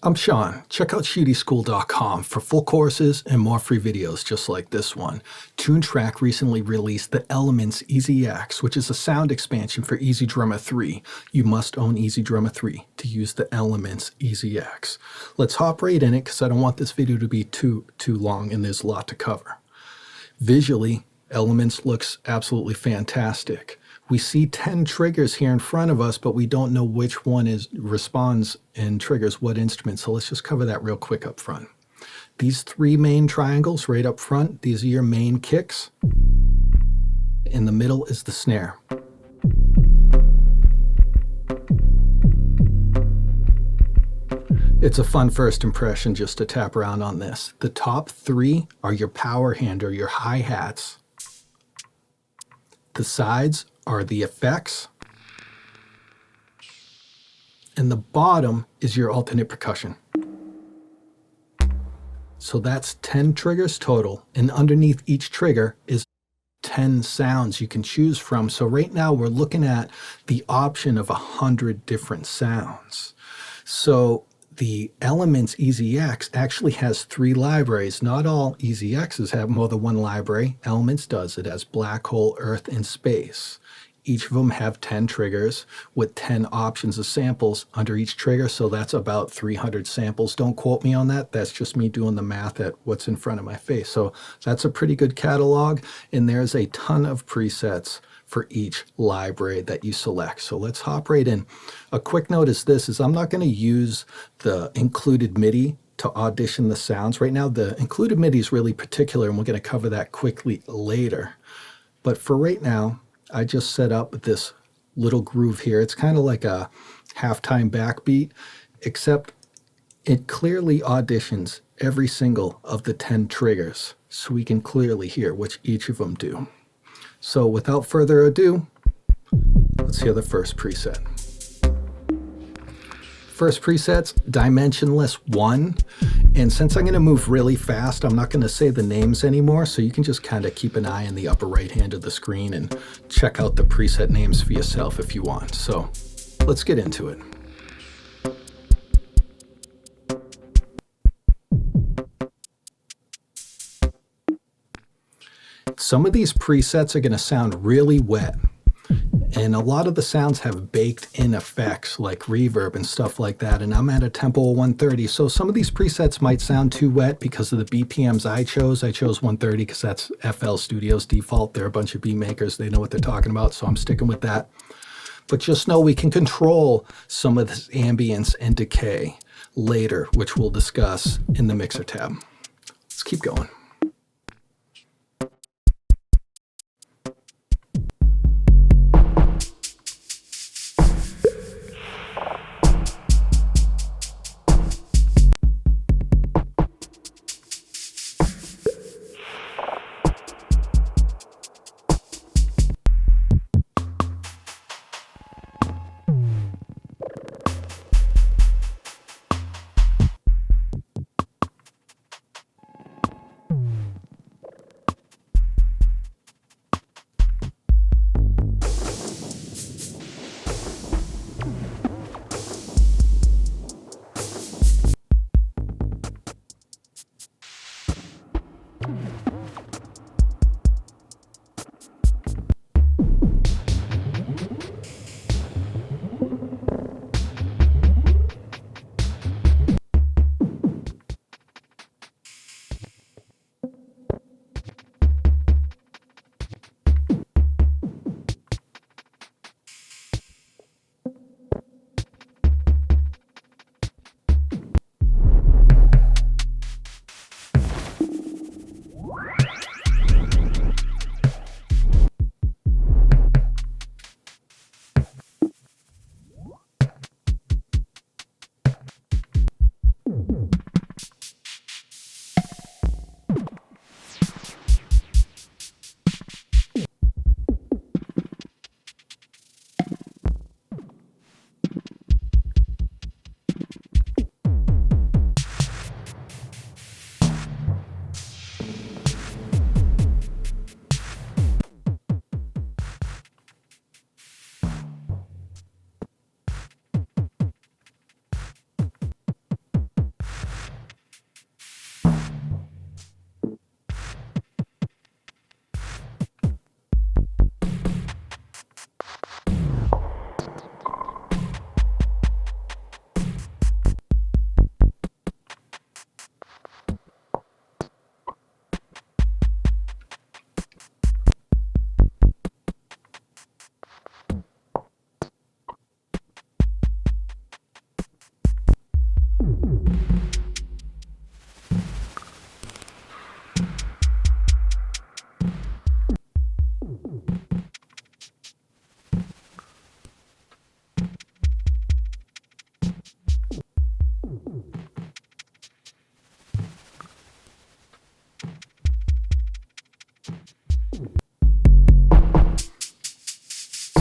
I'm Sean. Check out ShootieSchool.com for full courses and more free videos just like this one. Toontrack recently released the Elements EZX, which is a sound expansion for EZDrummer 3. You must own EZDrummer 3 to use the Elements EZX. Let's hop right in it because I don't want this video to be too long and there's a lot to cover. Visually, Elements looks absolutely fantastic. We see 10 triggers here in front of us, but we don't know which one responds and triggers what instrument. So let's just cover that real quick up front. These three main triangles right up front, these are your main kicks. In the middle is the snare. It's a fun first impression just to tap around on this. The top three are your power hand or your hi-hats. The sides are the effects, and the bottom is your alternate percussion. So that's 10 triggers total, and underneath each trigger is 10 sounds you can choose from. So right now we're looking at the option of 100 different sounds. So the Elements EZX actually has 3 libraries. Not all EZXs have more than one library. Elements does. It has black hole, earth, and space. Each of them have 10 triggers with 10 options of samples under each trigger, so that's about 300 samples. Don't quote me on that. That's just me doing the math at what's in front of my face. So that's a pretty good catalog, and there's a ton of presets for each library that you select. So let's hop right in. A quick note is this, I'm not going to use the included MIDI to audition the sounds. Right now, the included MIDI is really particular, and we're going to cover that quickly later. But for right now, I just set up this little groove here. It's kind of like a halftime backbeat, except it clearly auditions every single of the 10 triggers, so we can clearly hear which each of them do. So without further ado, let's hear the first preset. First preset's Dimensionless 1, and since I'm going to move really fast, I'm not going to say the names anymore, so you can just kind of keep an eye in the upper right hand of the screen and check out the preset names for yourself if you want. So let's get into it. Some of these presets are going to sound really wet, and a lot of the sounds have baked-in effects like reverb and stuff like that, and I'm at a tempo of 130, so some of these presets might sound too wet because of the BPMs I chose. I chose 130 because that's FL Studio's default. They're a bunch of beat makers. They know what they're talking about, so I'm sticking with that. But just know we can control some of this ambience and decay later, which we'll discuss in the mixer tab. Let's keep going.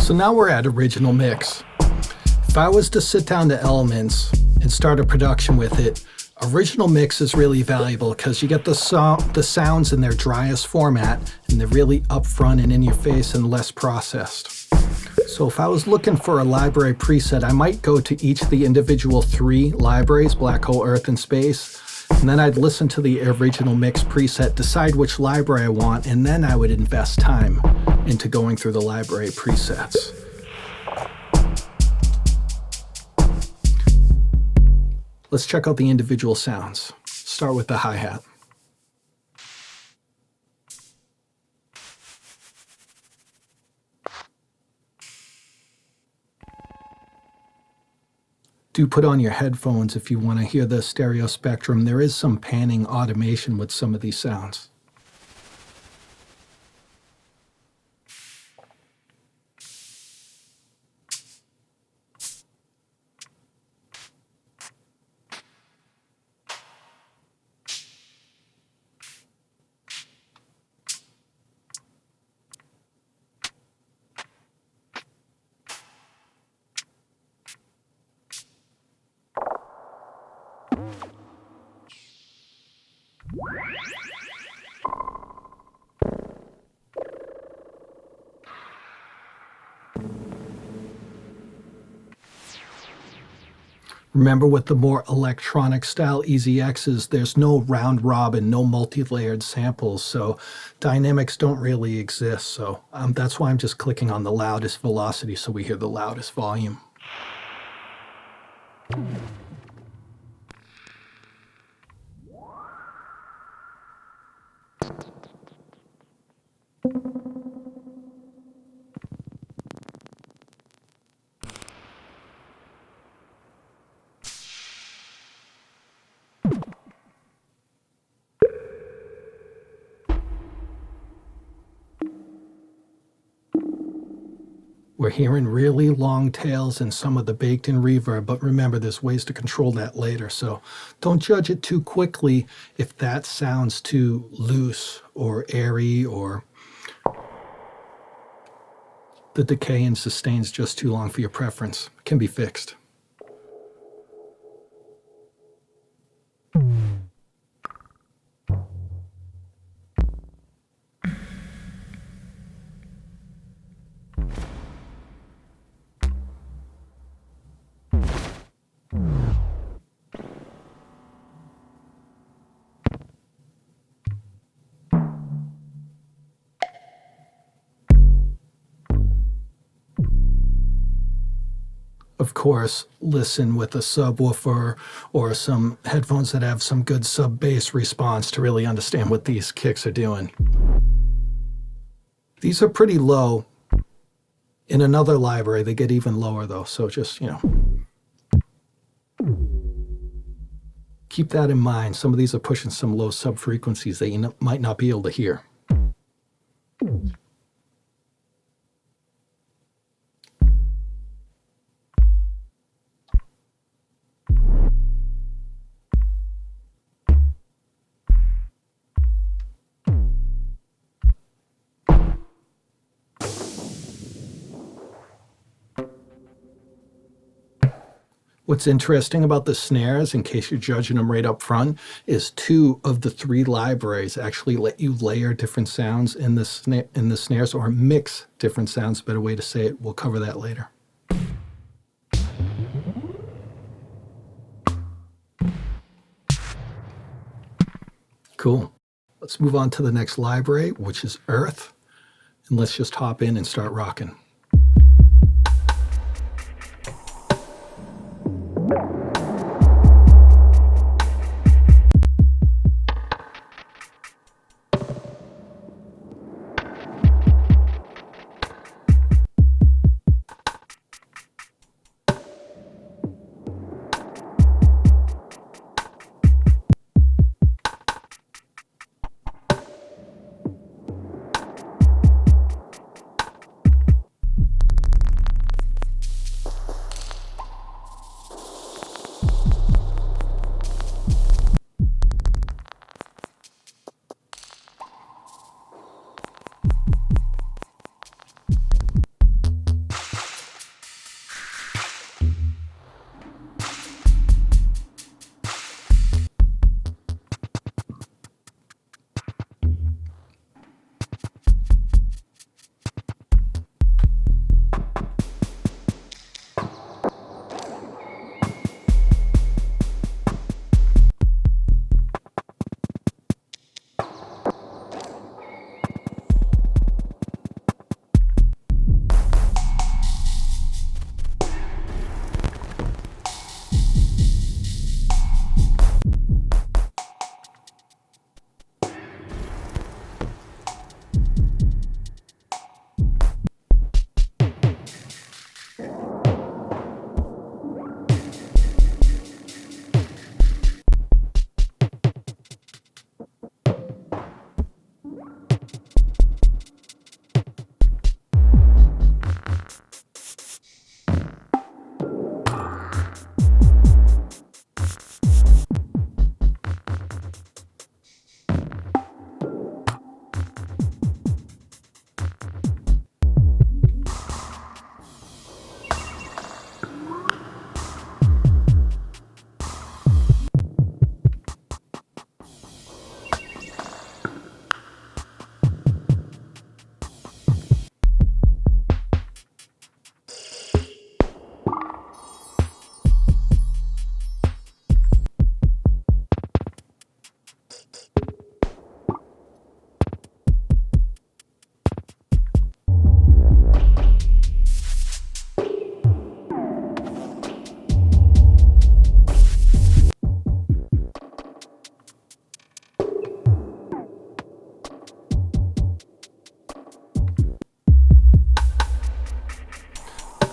So now we're at original mix. If I was to sit down to Elements and start a production with it, original mix is really valuable because you get the sounds in their driest format, and they're really upfront and in your face and less processed. So if I was looking for a library preset, I might go to each of the individual 3 libraries, Black Hole, Earth, and Space, and then I'd listen to the original mix preset, decide which library I want, and then I would invest time into going through the library presets. Let's check out the individual sounds. Start with the hi-hat. Do put on your headphones if you want to hear the stereo spectrum. There is some panning automation with some of these sounds. Remember, with the more electronic style EZXs, there's no round robin, no multi-layered samples, so dynamics don't really exist. So that's why I'm just clicking on the loudest velocity so we hear the loudest volume. We're hearing really long tails and some of the baked-in reverb, but remember, there's ways to control that later, so don't judge it too quickly if that sounds too loose or airy, or the decay and sustain's just too long for your preference. It can be fixed. Of course, listen with a subwoofer or some headphones that have some good sub-bass response to really understand what these kicks are doing. These are pretty low. In another library, they get even lower though, so just, keep that in mind. Some of these are pushing some low sub-frequencies that you might not be able to hear. What's interesting about the snares, in case you're judging them right up front, is 2 of the 3 libraries actually let you layer different sounds in the snares, or mix different sounds, better way to say it. We'll cover that later. Cool. Let's move on to the next library, which is Earth, and let's just hop in and start rocking.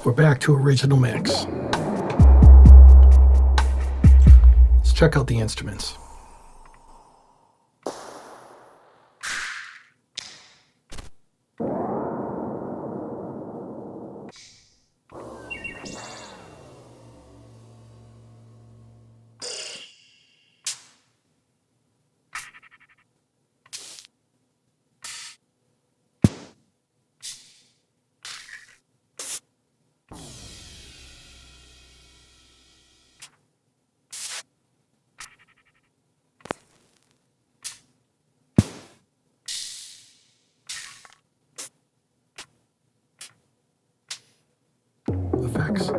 We're back to original mix. Let's check out the instruments. Effects.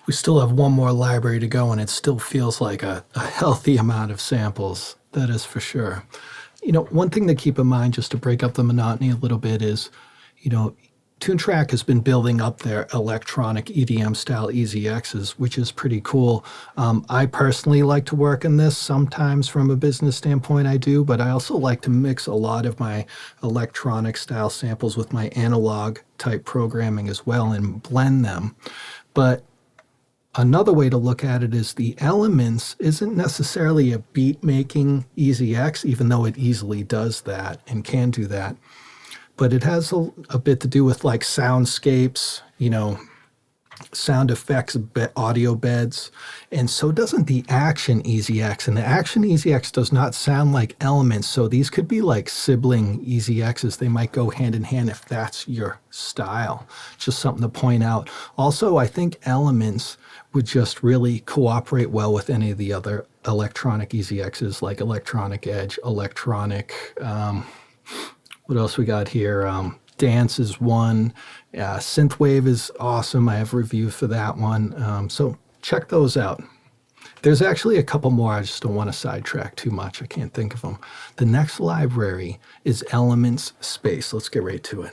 We still have one more library to go, and it still feels like a healthy amount of samples. That is for sure. You know, one thing to keep in mind, just to break up the monotony a little bit, is, you know, Toontrack has been building up their electronic EDM style EZXs, which is pretty cool. I personally like to work in this. Sometimes from a business standpoint I do, but I also like to mix a lot of my electronic style samples with my analog type programming as well and blend them. But another way to look at it is the Elements isn't necessarily a beat making EZX, even though it easily does that and can do that. But it has a bit to do with like soundscapes, you know, sound effects, audio beds. And so doesn't the Action EZX. And the Action EZX does not sound like Elements. So these could be like sibling EZXs. They might go hand in hand if that's your style. Just something to point out. Also, I think Elements would just really cooperate well with any of the other electronic EZXs like Electronic Edge, Electronic, what else we got here? Dance is one. Synthwave is awesome. I have a review for that one. So check those out. There's actually a couple more. I just don't want to sidetrack too much. I can't think of them. The next library is Elements Space. Let's get right to it.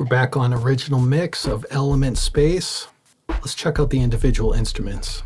back on original mix of Element Space. Let's check out the individual instruments.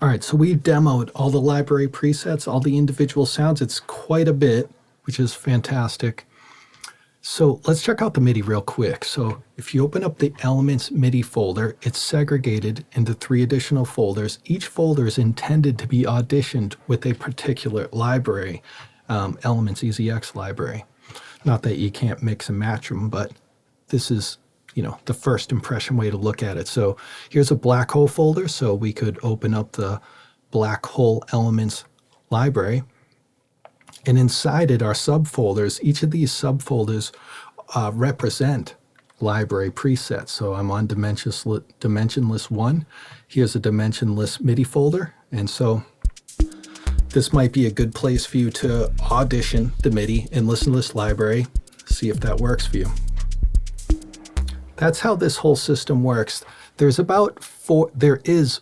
All right, so we've demoed all the library presets, all the individual sounds. It's quite a bit, which is fantastic. So let's check out the MIDI real quick. So if you open up the Elements MIDI folder, it's segregated into 3 additional folders. Each folder is intended to be auditioned with a particular library, Elements EZX library. Not that you can't mix and match them, but this is, you know, the first impression way to look at it. So here's a black hole folder. So we could open up the black hole elements library. And inside it are subfolders. Each of these subfolders represent library presets. So I'm on dimensionless 1. Here's a dimensionless MIDI folder. And so this might be a good place for you to audition the MIDI and listen to this library, see if that works for you. That's how this whole system works. There is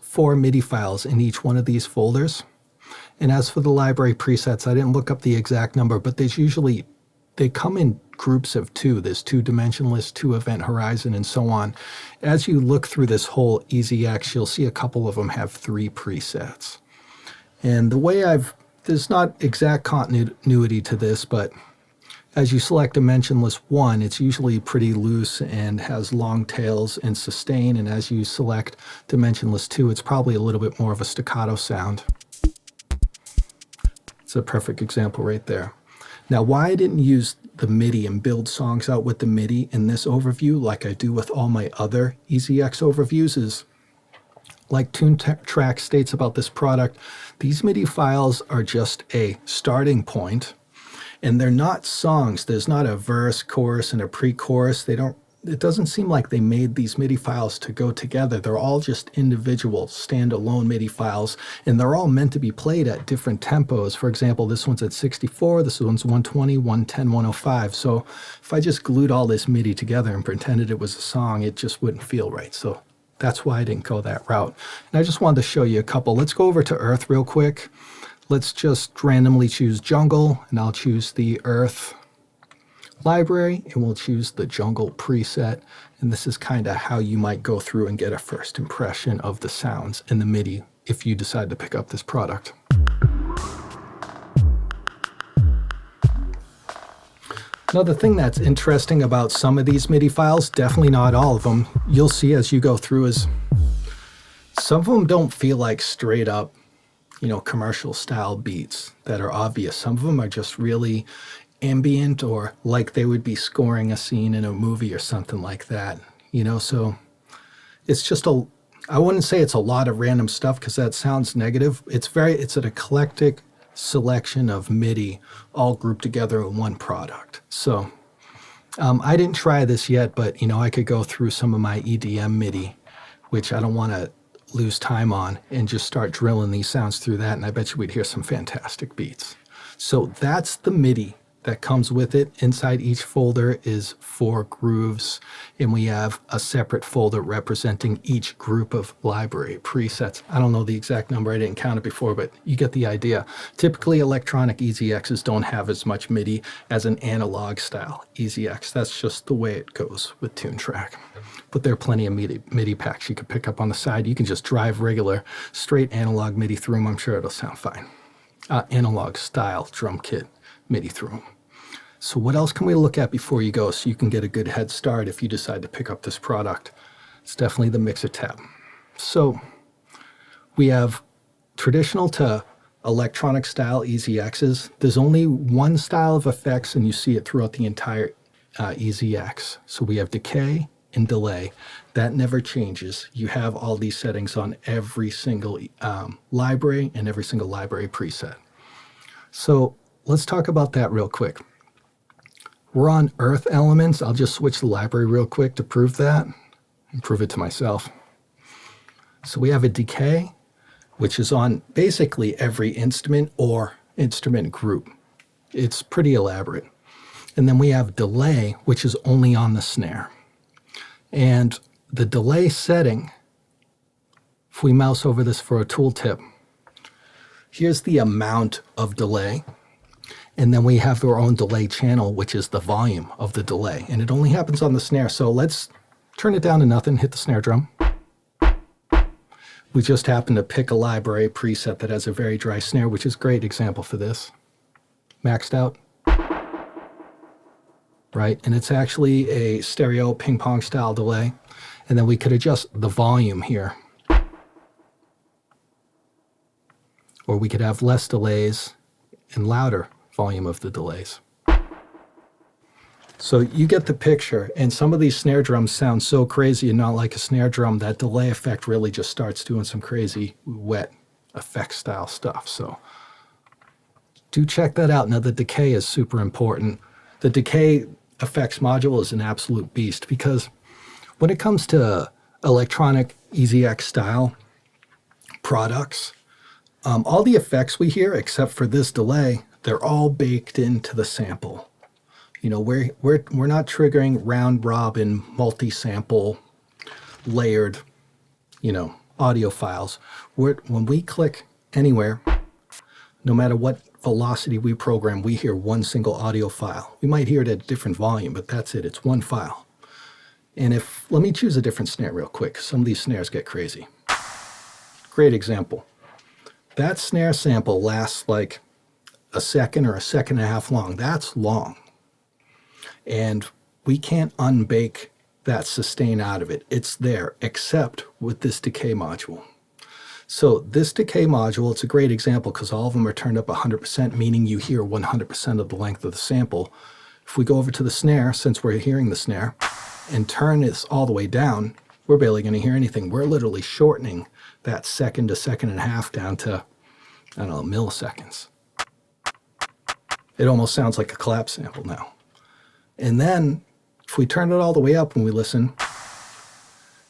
4 MIDI files in each one of these folders. And as for the library presets, I didn't look up the exact number, but they come in groups of 2. There's 2 dimensionless, 2 event horizon, and so on. As you look through this whole EZX, you'll see a couple of them have 3 presets. And the way there's not exact continuity to this, but as you select dimensionless 1, it's usually pretty loose and has long tails and sustain. And as you select dimensionless 2, it's probably a little bit more of a staccato sound. It's a perfect example right there. Now, why I didn't use the MIDI and build songs out with the MIDI in this overview like I do with all my other EZX overviews is, like Toontrack states about this product, these MIDI files are just a starting point. And they're not songs. There's not a verse, chorus, and a pre-chorus. It doesn't seem like they made these MIDI files to go together. They're all just individual, standalone MIDI files, and they're all meant to be played at different tempos. For example, this one's at 64, this one's 120, 110, 105. So if I just glued all this MIDI together and pretended it was a song, it just wouldn't feel right. So that's why I didn't go that route. And I just wanted to show you a couple. Let's go over to Earth real quick. Let's just randomly choose jungle, and I'll choose the Earth library, and we'll choose the jungle preset. And this is kind of how you might go through and get a first impression of the sounds in the MIDI if you decide to pick up this product. Another thing that's interesting about some of these MIDI files, definitely not all of them, you'll see as you go through, is some of them don't feel like straight up, you know, commercial style beats that are obvious. Some of them are just really ambient, or like they would be scoring a scene in a movie or something like that, you know. So it's just I wouldn't say it's a lot of random stuff, because that sounds negative. It's an eclectic selection of MIDI all grouped together in one product. So I didn't try this yet, but you know, I could go through some of my EDM MIDI, which I don't want to lose time on, and just start drilling these sounds through that, and I bet you we'd hear some fantastic beats. So that's the MIDI that comes with it. Inside each folder is 4 grooves, and we have a separate folder representing each group of library presets. I don't know the exact number, I didn't count it before, but you get the idea. Typically, electronic EZXs don't have as much MIDI as an analog style EZX. That's just the way it goes with Toontrack. But there are plenty of MIDI packs you can pick up on the side. You can just drive regular, straight analog MIDI through them. I'm sure it'll sound fine. Analog style drum kit MIDI through them. So what else can we look at before you go, so you can get a good head start if you decide to pick up this product? It's definitely the mixer tab. So we have traditional to electronic style EZXs. There's only one style of effects, and you see it throughout the entire EZX. So we have decay and delay. That never changes. You have all these settings on every single library and every single library preset. So let's talk about that real quick. We're on Earth Elements. I'll just switch the library real quick to prove that and prove it to myself. So we have a decay, which is on basically every instrument or instrument group. It's pretty elaborate. And then we have delay, which is only on the snare. And the delay setting, if we mouse over this for a tooltip, here's the amount of delay. And then we have our own delay channel, which is the volume of the delay. And it only happens on the snare. So let's turn it down to nothing, hit the snare drum. We just happen to pick a library preset that has a very dry snare, which is a great example for this. Maxed out. Right? And it's actually a stereo ping pong style delay. And then we could adjust the volume here. Or we could have less delays and louder volume of the delays. So you get the picture, and some of these snare drums sound so crazy and not like a snare drum, that delay effect really just starts doing some crazy wet effect style stuff. So do check that out. Now the decay is super important. The decay effects module is an absolute beast, because when it comes to electronic EZX style products, all the effects we hear, except for this delay, they're all baked into the sample. You know, we're not triggering round robin, multi-sample, layered, you know, audio files. When we click anywhere, no matter what velocity we program, we hear one single audio file. We might hear it at a different volume, but that's it. It's one file. And let me choose a different snare real quick. Some of these snares get crazy. Great example. That snare sample lasts like a second or a second and a half long. That's long. And we can't unbake that sustain out of it. It's there, except with this decay module. So this decay module, it's a great example because all of them are turned up 100%, meaning you hear 100% of the length of the sample. If we go over to the snare, since we're hearing the snare, and turn this all the way down, we're barely going to hear anything. We're literally shortening that second to second and a half down to, I don't know, milliseconds. It almost sounds like a clap sample now. And then if we turn it all the way up when we listen,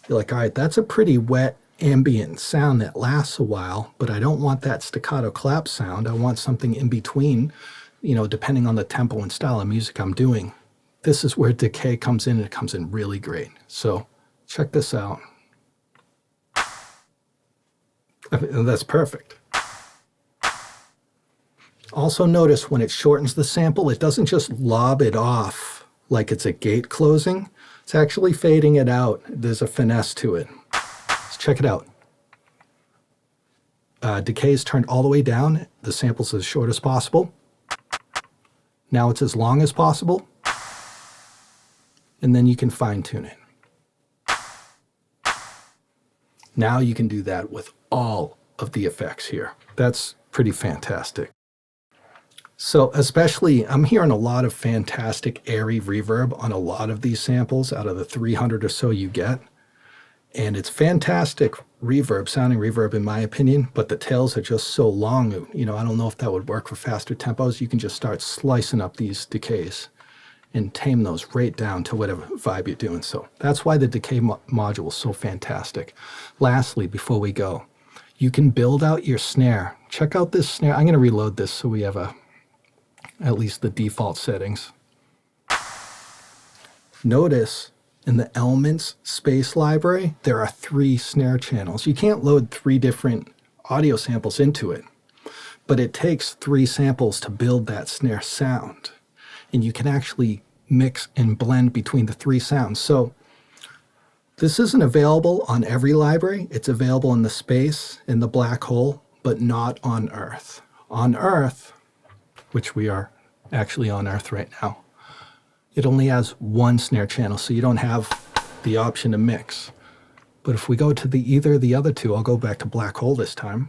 you're like, all right, that's a pretty wet ambient sound that lasts a while, but I don't want that staccato clap sound. I want something in between, you know, depending on the tempo and style of music I'm doing. This is where decay comes in, and it comes in really great. So check this out. That's perfect. Also notice when it shortens the sample, it doesn't just lob it off like it's a gate closing. It's actually fading it out. There's a finesse to it. Let's check it out. Decay is turned all the way down. The sample's as short as possible. Now it's as long as possible. and then you can fine tune it. Now you can do that with all of the effects here. That's pretty fantastic. So especially, I'm hearing a lot of fantastic airy reverb on a lot of these samples out of the 300 or so you get. And it's fantastic reverb, sounding reverb in my opinion, but the tails are just so long. You know, I don't know if that would work for faster tempos. You can just start slicing up these decays and tame those right down to whatever vibe you're doing. So that's why the decay module is so fantastic. Lastly, before we go, you can build out your snare. Check out this snare. I'm going to reload this so we have at least the default settings. Notice in the Elements space library, there are 3 snare channels. You can't load 3 different audio samples into it, but it takes 3 samples to build that snare sound. And you can actually mix and blend between the 3 sounds. So this isn't available on every library. It's available in the space, in the black hole, but not on Earth. On Earth, which we are actually on Earth right now, it only has 1 snare channel, so you don't have the option to mix. But if we go to either of the other 2, I'll go back to black hole this time.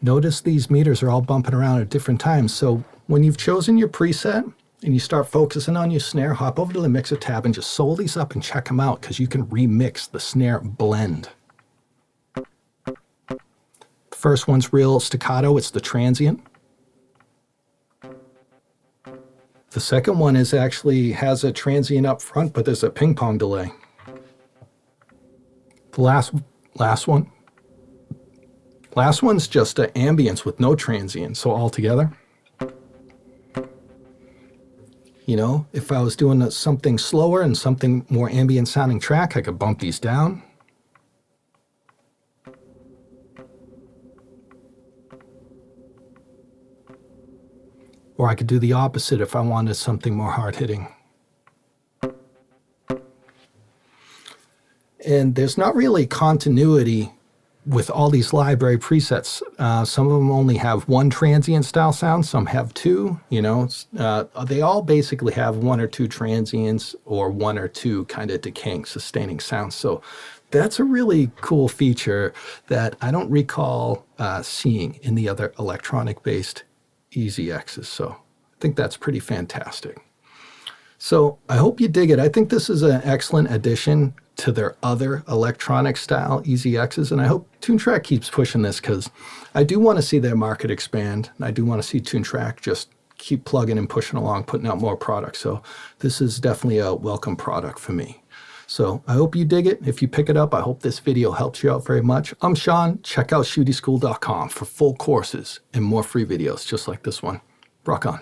Notice these meters are all bumping around at different times. So when you've chosen your preset and you start focusing on your snare, hop over to the mixer tab and just solo these up and check them out, because you can remix the snare blend. The first one's real staccato, it's the transient. The second one has a transient up front, but there's a ping pong delay. The last one's just an ambience with no transient, so all together. You know, if I was doing something slower and something more ambient sounding track, I could bump these down. Or I could do the opposite if I wanted something more hard-hitting. And there's not really continuity with all these library presets. Some of them only have 1 transient style sound, some have 2, you know. They all basically have 1 or 2 transients or 1 or 2 kind of decaying, sustaining sounds. So that's a really cool feature that I don't recall seeing in the other electronic-based EZXs. So I think that's pretty fantastic. So I hope you dig it. I think this is an excellent addition to their other electronic style EZXs, and I hope Toontrack keeps pushing this, because I do want to see their market expand. I do want to see Toontrack just keep plugging and pushing along, putting out more products. So this is definitely a welcome product for me. So I hope you dig it. If you pick it up, I hope this video helps you out very much. I'm Sean. Check out ShootieSchool.com for full courses and more free videos just like this one. Rock on.